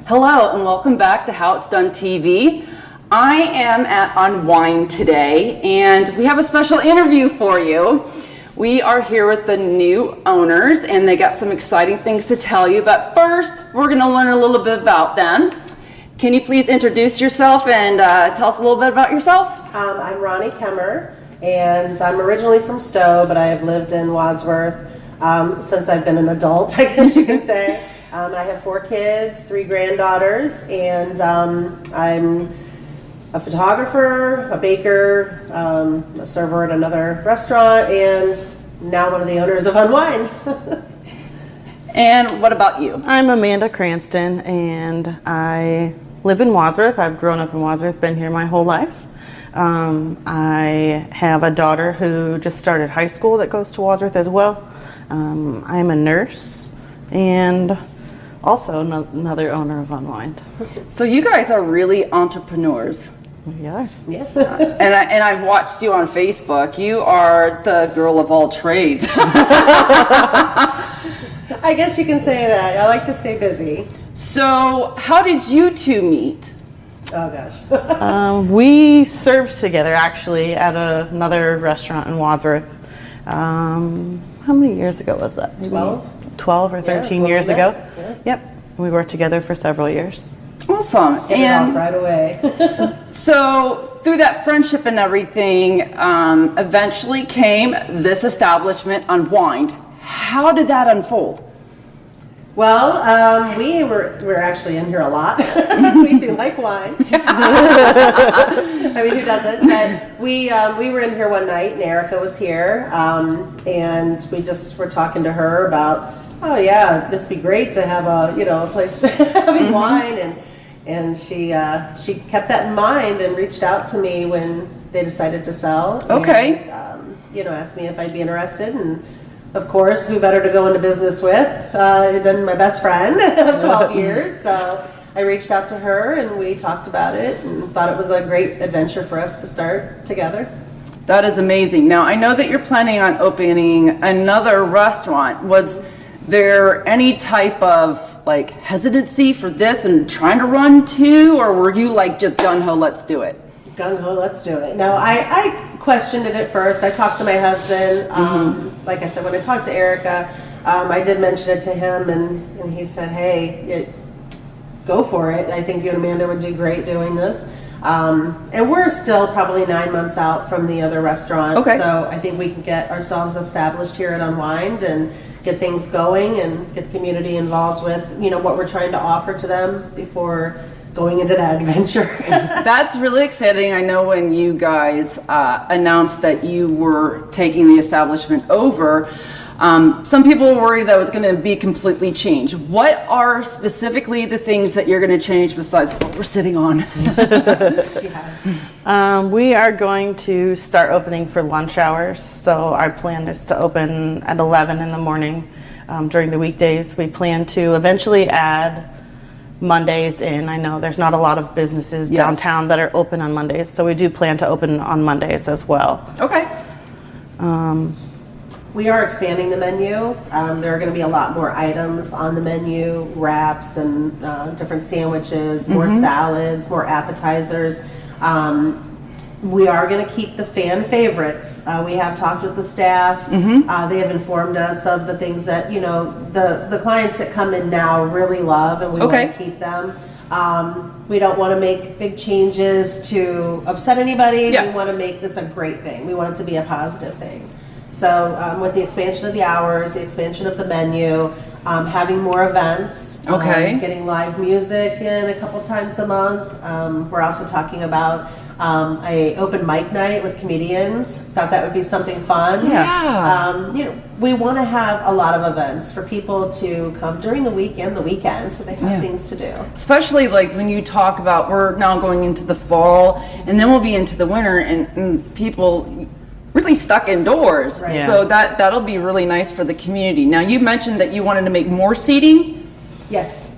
Hello and welcome back to How It's Done TV. I am at UnWined today and we have a special interview for you. We are here with the new owners and they got some exciting things to tell you, but first we're going to learn a little bit about them. Can you please introduce yourself and tell us a little bit about yourself? I'm 𝗏𝗏 and I'm originally from Stowe, but I have lived in Wadsworth since I've been an adult, I guess you can say. I have 4 kids, 3 granddaughters, and I'm a photographer, a baker, a server at another restaurant, and now one of the owners of UnWined. And what about you? I'm Amanda Cranston, and I live in Wadsworth. I've grown up in Wadsworth, been here my whole life. I have a daughter who just started high school that goes to Wadsworth as well. I'm a nurse, and also another owner of UnWined. So you guys are really entrepreneurs. We are. Yeah. And I've watched you on Facebook. You are the girl of all trades. I guess you can say that. I like to stay busy. So how did you two meet? Oh gosh. We served together actually at another restaurant in Wadsworth. How many years ago was that? Maybe 12 or 13 years ago. Yeah. Yep. We worked together for several years. Awesome. Hit it off right away. So through that friendship and everything, eventually came this establishment, UnWined. How did that unfold? Well, we're actually in here a lot. We do like wine. I mean, who doesn't? But we were in here one night, and Erica was here, and we just were talking to her about, oh yeah, this would be great to have a place to having wine, and she kept that in mind and reached out to me when they decided to sell. Okay. And, asked me if I'd be interested, and of course, who better to go into business with than my best friend of 12 years. So I reached out to her and we talked about it and thought it was a great adventure for us to start together. That is amazing. Now, I know that you're planning on opening another restaurant. Was there any type of hesitancy for this and trying to run two, or were you just gung-ho, let's do it? Gung-ho, let's do it. No, I questioned it at first. I talked to my husband. Like I said, when I talked to Erica, I did mention it to him, and he said, hey, go for it. I think you and Amanda would do great doing this. And we're still probably 9 months out from the other restaurant. Okay. So I think we can get ourselves established here at UnWined and get things going and get the community involved with, what we're trying to offer to them before going into that adventure. That's really exciting. I know when you guys announced that you were taking the establishment over, some people were worried that it was going to be completely changed. What are specifically the things that you're going to change besides what we're sitting on? We are going to start opening for lunch hours. So our plan is to open at 11 in the morning during the weekdays. We plan to eventually add Mondays in. I know there's not a lot of businesses downtown that are open on Mondays, so we do plan to open on Mondays as well. Okay. We are expanding the menu. There are going to be a lot more items on the menu, wraps and different sandwiches, more salads, more appetizers. We are going to keep the fan favorites. We have talked with the staff. They have informed us of the things that, the clients that come in now really love, and we want to keep them. We don't want to make big changes to upset anybody. Yes. We want to make this a great thing. We want it to be a positive thing. So with the expansion of the hours, the expansion of the menu, having more events, getting live music in a couple times a month. We're also talking about a open mic night with comedians. Thought that would be something fun. Yeah. We want to have a lot of events for people to come during the week and the weekend, so they have things to do. Especially when you talk about we're now going into the fall and then we'll be into the winter and people really stuck indoors. Right. Yeah. So that'll be really nice for the community. Now you mentioned that you wanted to make more seating. Yes.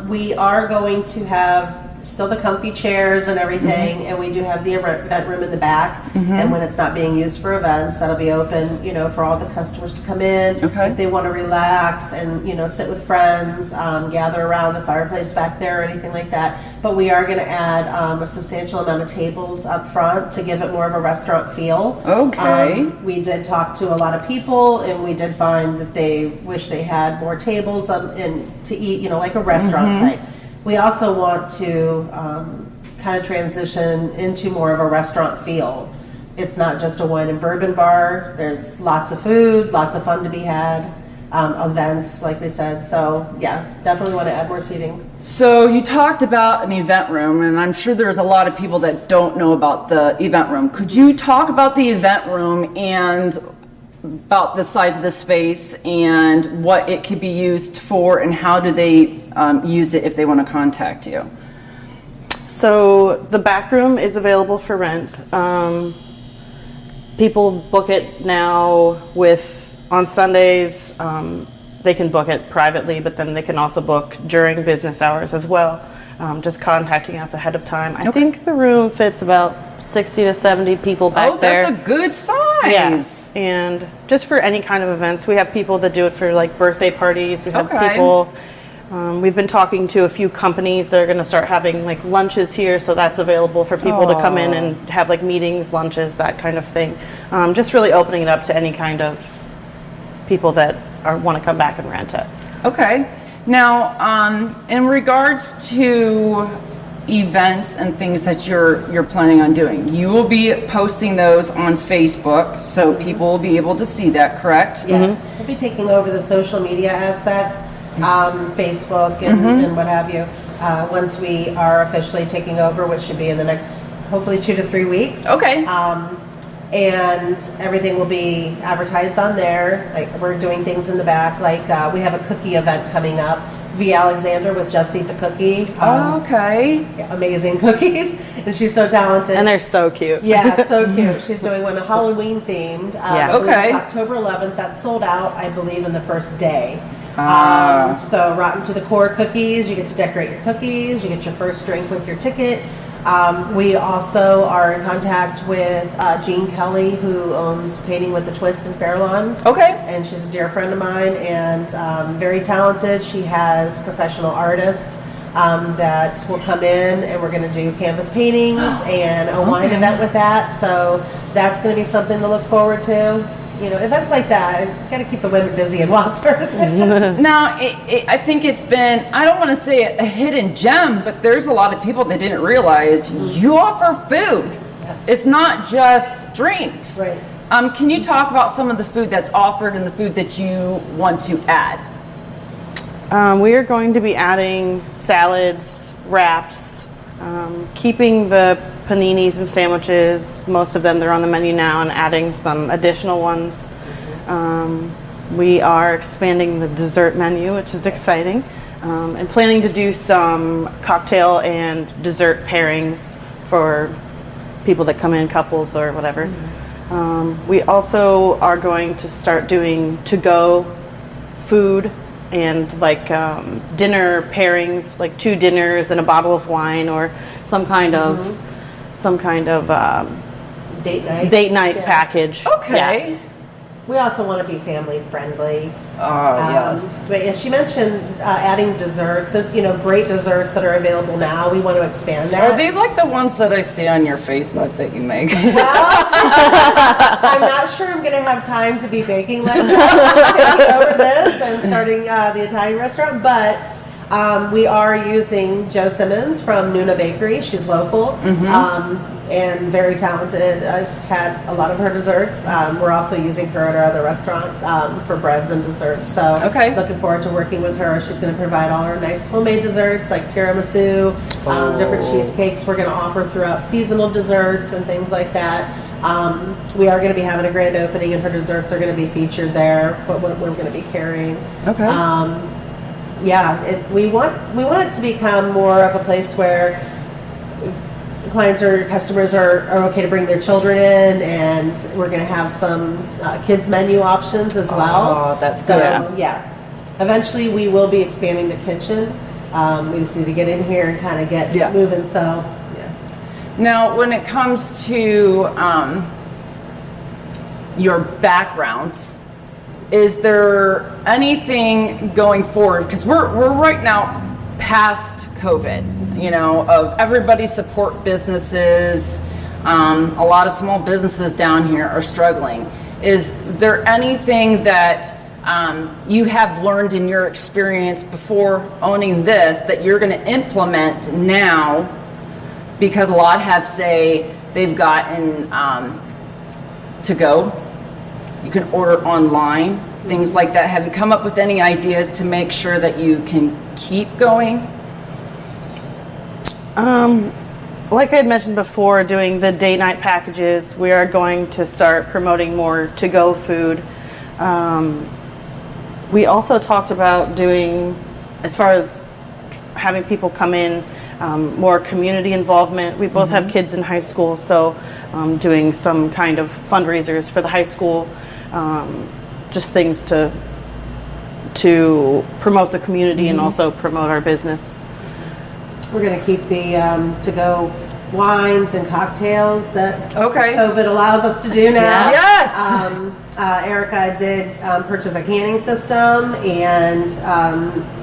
We are going to have still the comfy chairs and everything, and we do have the event room in the back. And when it's not being used for events, that'll be open, for all the customers to come in if they want to relax and sit with friends, gather around the fireplace back there or anything like that. But we are going to add a substantial amount of tables up front to give it more of a restaurant feel. Okay. We did talk to a lot of people, and we did find that they wish they had more tables and to eat, like a restaurant type. We also want to kind of transition into more of a restaurant feel. It's not just a wine and bourbon bar. There's lots of food, lots of fun to be had, events, like we said. So, yeah, definitely want to add more seating. So you talked about an event room, and I'm sure there's a lot of people that don't know about the event room. Could you talk about the event room and about the size of the space and what it could be used for, and how do they use it if they want to contact you? So the back room is available for rent. People book it now on Sundays. They can book it privately, but then they can also book during business hours as well, just contacting us ahead of time. I think the room fits about 60 to 70 people back there. Oh, that's a good size. Yeah. And just for any kind of events. We have people that do it for like birthday parties. We have people, we've been talking to a few companies that are going to start having like lunches here, so that's available for people to come in and have like meetings, lunches, that kind of thing. Just really opening it up to any kind of people that want to come back and rent it. Okay. Now, in regards to events and things that you're planning on doing, you will be posting those on Facebook, so people will be able to see that, correct? Yes. We'll be taking over the social media aspect, Facebook and what have you, once we are officially taking over, which should be in the next, hopefully, 2 to 3 weeks. Okay. And everything will be advertised on there. Like, we're doing things in the back, like we have a cookie event coming up, 𝗬𝒴𝗲𝒄𝒏𝒄𝒴𝗄𝒃 the cookie. Okay. Amazing cookies. And she's so talented. And they're so cute. Yeah, so cute. She's doing one Halloween themed. Okay. It's October 11th. That's sold out, I believe, in the first day. So rotten to the core cookies. You get to decorate your cookies. You get your first drink with your ticket. We also are in contact with Jean Kelly, who owns Painting with the Twist in Fairlawn. Okay. And she's a dear friend of mine and very talented. She has professional artists that will come in, and we're going to do canvas paintings and a wine event with that. So that's going to be something to look forward to. Events like that, got to keep the women busy in Wadsworth. Now, I think it's been, I don't want to say a hidden gem, but there's a lot of people that didn't realize you offer food. Yes. It's not just drinks. Right. Can you talk about some of the food that's offered and the food that you want to add? We are going to be adding salads, wraps, keeping the paninis and sandwiches. Most of them, they're on the menu now, and adding some additional ones. We are expanding the dessert menu, which is exciting, and planning to do some cocktail and dessert pairings for people that come in, couples or whatever. We also are going to start doing to-go food and like dinner pairings, like 2 dinners and a bottle of wine, or some kind of date night package. Okay. Yeah. We also want to be family friendly. Yes. But yeah, she mentioned adding desserts. There's great desserts that are available now. We want to expand that. Are they like the ones that I see on your Facebook that you make? Well, I'm not sure I'm going to have time to be baking like that, taking over this and starting the Italian restaurant, but we are using Jo Simmons from Nuna Bakery. She's local and very talented. I've had a lot of her desserts. We're also using her at our other restaurant for breads and desserts. So looking forward to working with her. She's going to provide all our nice homemade desserts like tiramisu, different cheesecakes we're going to offer throughout seasonal desserts and things like that. We are going to be having a grand opening, and her desserts are going to be featured there, what we're going to be carrying. Okay. We want it to become more of a place where clients or customers are okay to bring their children in, and we're going to have some kids menu options as well. Oh, that's so good. Eventually we will be expanding the kitchen. We just need to get in here and kind of get Yeah. moving. So, yeah. Now, when it comes to your backgrounds, is there anything going forward? Because we're right now past COVID, you know, of everybody support businesses. A lot of small businesses down here are struggling. Is there anything that you have learned in your experience before owning this that you're going to implement now? Because a lot have, say, they've gotten to go. You can order online, things like that. Have you come up with any ideas to make sure that you can keep going? Like I had mentioned before, doing the day-night packages, we are going to start promoting more to-go food. We also talked about doing, as far as having people come in, more community involvement. We both have kids in high school, so doing some kind of fundraisers for the high school, just things to promote the community and also promote our business. We're going to keep the to-go wines and cocktails that COVID allows us to do now. Yes. Erica did purchase a canning system and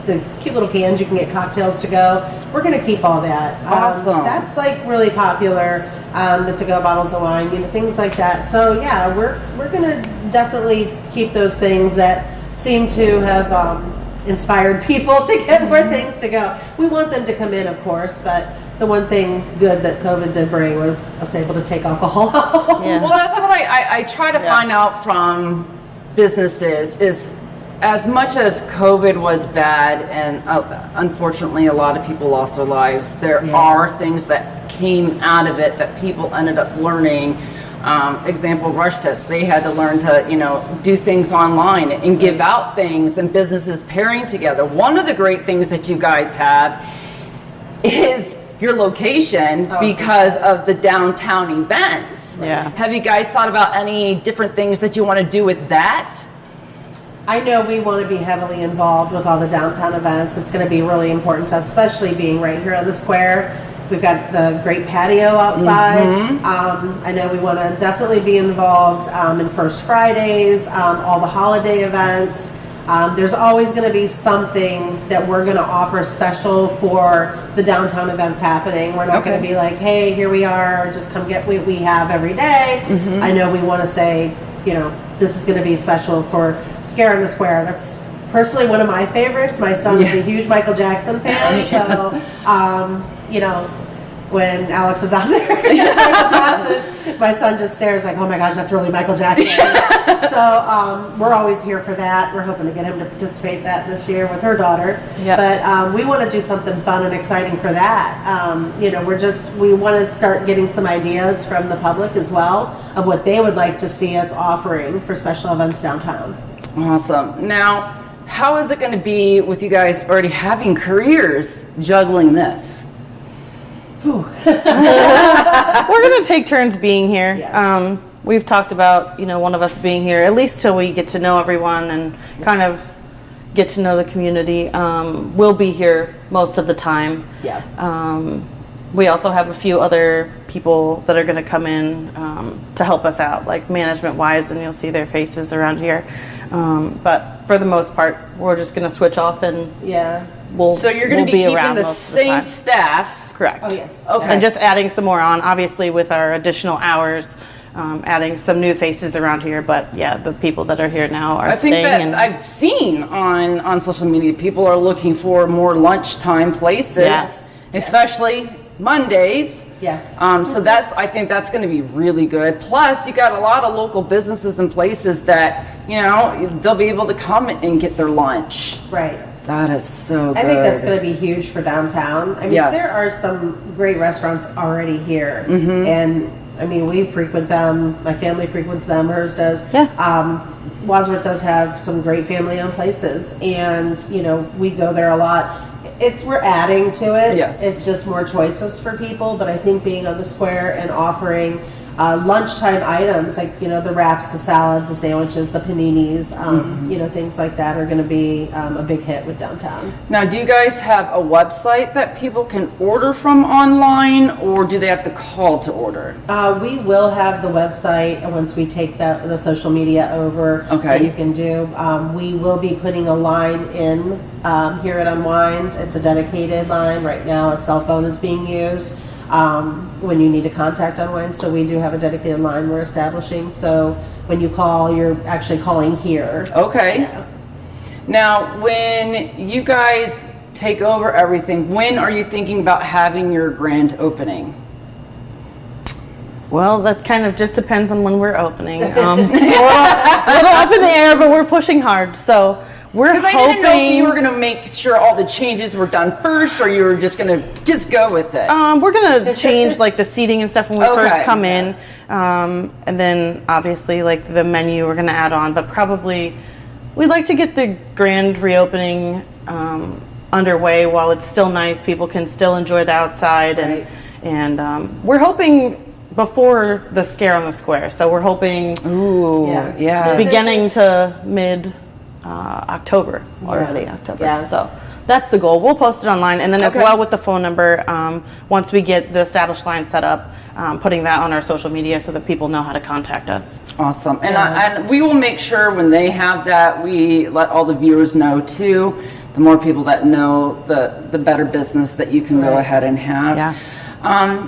the cute little cans you can get cocktails to go. We're going to keep all that. Awesome. That's like really popular. The to-go bottles of wine, you know, things like that. So yeah, we're going to definitely keep those things that seem to have inspired people to get more things to go. We want them to come in, of course, but the one thing good that COVID did bring was us able to take alcohol out. Yeah. Well, that's what I try to find out from businesses is, as much as COVID was bad and unfortunately a lot of people lost their lives, there are things that came out of it that people ended up learning. Example, rush tips. They had to learn to, you know, do things online and give out things, and businesses pairing together. One of the great things that you guys have is your location because of the downtown events. Yeah. Have you guys thought about any different things that you want to do with that? I know we want to be heavily involved with all the downtown events. It's going to be really important to us, especially being right here on the square. We've got the great patio outside. I know we want to definitely be involved in First Fridays, all the holiday events. There's always going to be something that we're going to offer special for the downtown events happening. We're not going to be like, hey, here we are, just come get what we have every day. I know we want to say, you know, this is going to be special for Scare on the Square. That's personally one of my favorites. My son's a huge Michael Jackson fan, so, you know, when Alex is out there, my son just stares like, oh my gosh, that's really Michael Jackson. So we're always here for that. We're hoping to get him to participate that this year with her daughter. But we want to do something fun and exciting for that. You know, we want to start getting some ideas from the public as well of what they would like to see us offering for special events downtown. Awesome. Now, how is it going to be with you guys already having careers juggling this? We're going to take turns being here. Yeah. We've talked about, you know, one of us being here at least till we get to know everyone and kind of get to know the community. We'll be here most of the time. We also have a few other people that are going to come in to help us out, like management-wise, and you'll see their faces around here. But for the most part, we're just going to switch off and So you're going to be keeping the same staff. Correct. Oh, yes. Okay. And just adding some more on, obviously with our additional hours, adding some new faces around here. But yeah, the people that are here now are staying. I think that I've seen on social media, people are looking for more lunchtime places, especially Mondays. Yes. So I think that's going to be really good. Plus, you got a lot of local businesses and places that, you know, they'll be able to come and get their lunch. Right. That is so good. I think that's going to be huge for downtown. I mean, there are some great restaurants already here. And, I mean, we frequent them. My family frequents them. Hers does. Wadsworth does have some great family-owned places. And, you know, we go there a lot. We're adding to it. It's just more choices for people. But I think being on the square and offering lunchtime items like, the wraps, the salads, the sandwiches, the paninis, things like that are going to be a big hit with downtown. Now, do you guys have a website that people can order from online, or do they have to call to order? We will have the website once we take the social media over. Okay. That you can do. We will be putting a line in here at UnWined. It's a dedicated line. Right now, a cell phone is being used when you need to contact UnWined. So we do have a dedicated line we're establishing. So when you call, you're actually calling here. Okay. Yeah. Now, when you guys take over everything, when are you thinking about having your grand opening? Well, that kind of just depends on when we're opening. We're a little up in the air, but we're pushing hard. So we're hoping. Because I didn't know if you were going to make sure all the changes were done first, or you were just going to just go with it. We're going to change like the seating and stuff when we first come in, and then obviously like the menu we're going to add on. But probably we'd like to get the grand reopening underway while it's still nice. People can still enjoy the outside, and we're hoping before the Scare on the Square. So we're hoping beginning to mid October already. October. Yeah. So that's the goal. We'll post it online, and then as well with the phone number, once we get the established line set up, putting that on our social media so that people know how to contact us. Awesome. And, and we will make sure when they have that, we let all the viewers know too. The more people that know, the better business that you can go ahead and have. Yeah.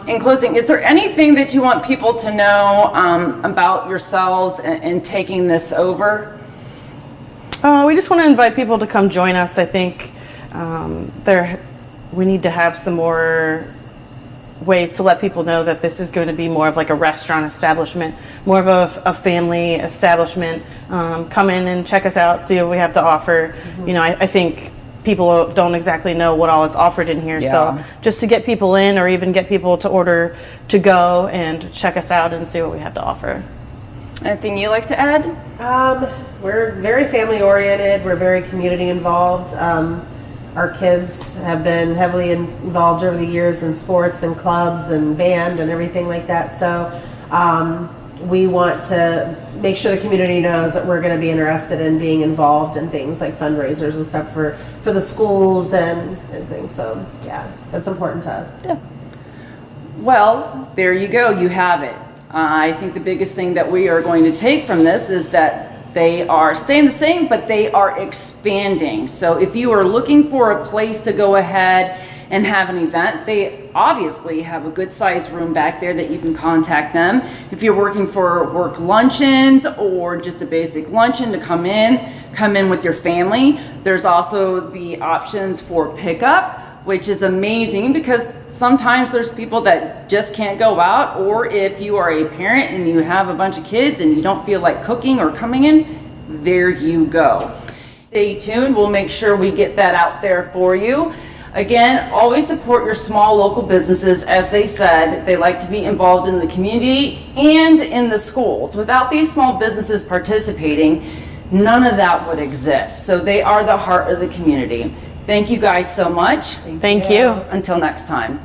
In closing, is there anything that you want people to know about yourselves and taking this over? We just want to invite people to come join us. I think we need to have some more ways to let people know that this is going to be more of like a restaurant establishment, more of a family establishment. Come in and check us out, see what we have to offer. I think people don't exactly know what all is offered in here. So just to get people in, or even get people to order to go and check us out and see what we have to offer. Anything you like to add? We're very family oriented. We're very community involved. Our kids have been heavily involved over the years in sports and clubs and band and everything like that. So we want to make sure the community knows that we're going to be interested in being involved in things like fundraisers and stuff for the schools and things. So yeah, that's important to us. Yeah. Well, there you go. You have it. I think the biggest thing that we are going to take from this is that they are staying the same, but they are expanding. So if you are looking for a place to go ahead and have an event, they obviously have a good sized room back there that you can contact them. If you're working for work luncheons or just a basic luncheon to come in with your family. There's also the options for pickup, which is amazing because sometimes there's people that just can't go out, or if you are a parent and you have a bunch of kids and you don't feel like cooking or coming in, there you go. Stay tuned. We'll make sure we get that out there for you. Again, always support your small local businesses. As they said, they like to be involved in the community and in the schools. Without these small businesses participating, none of that would exist. So they are the heart of the community. Thank you guys so much. Thank you. Until next time.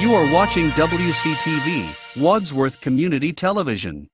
You are watching WCTV, Wadsworth Community Television.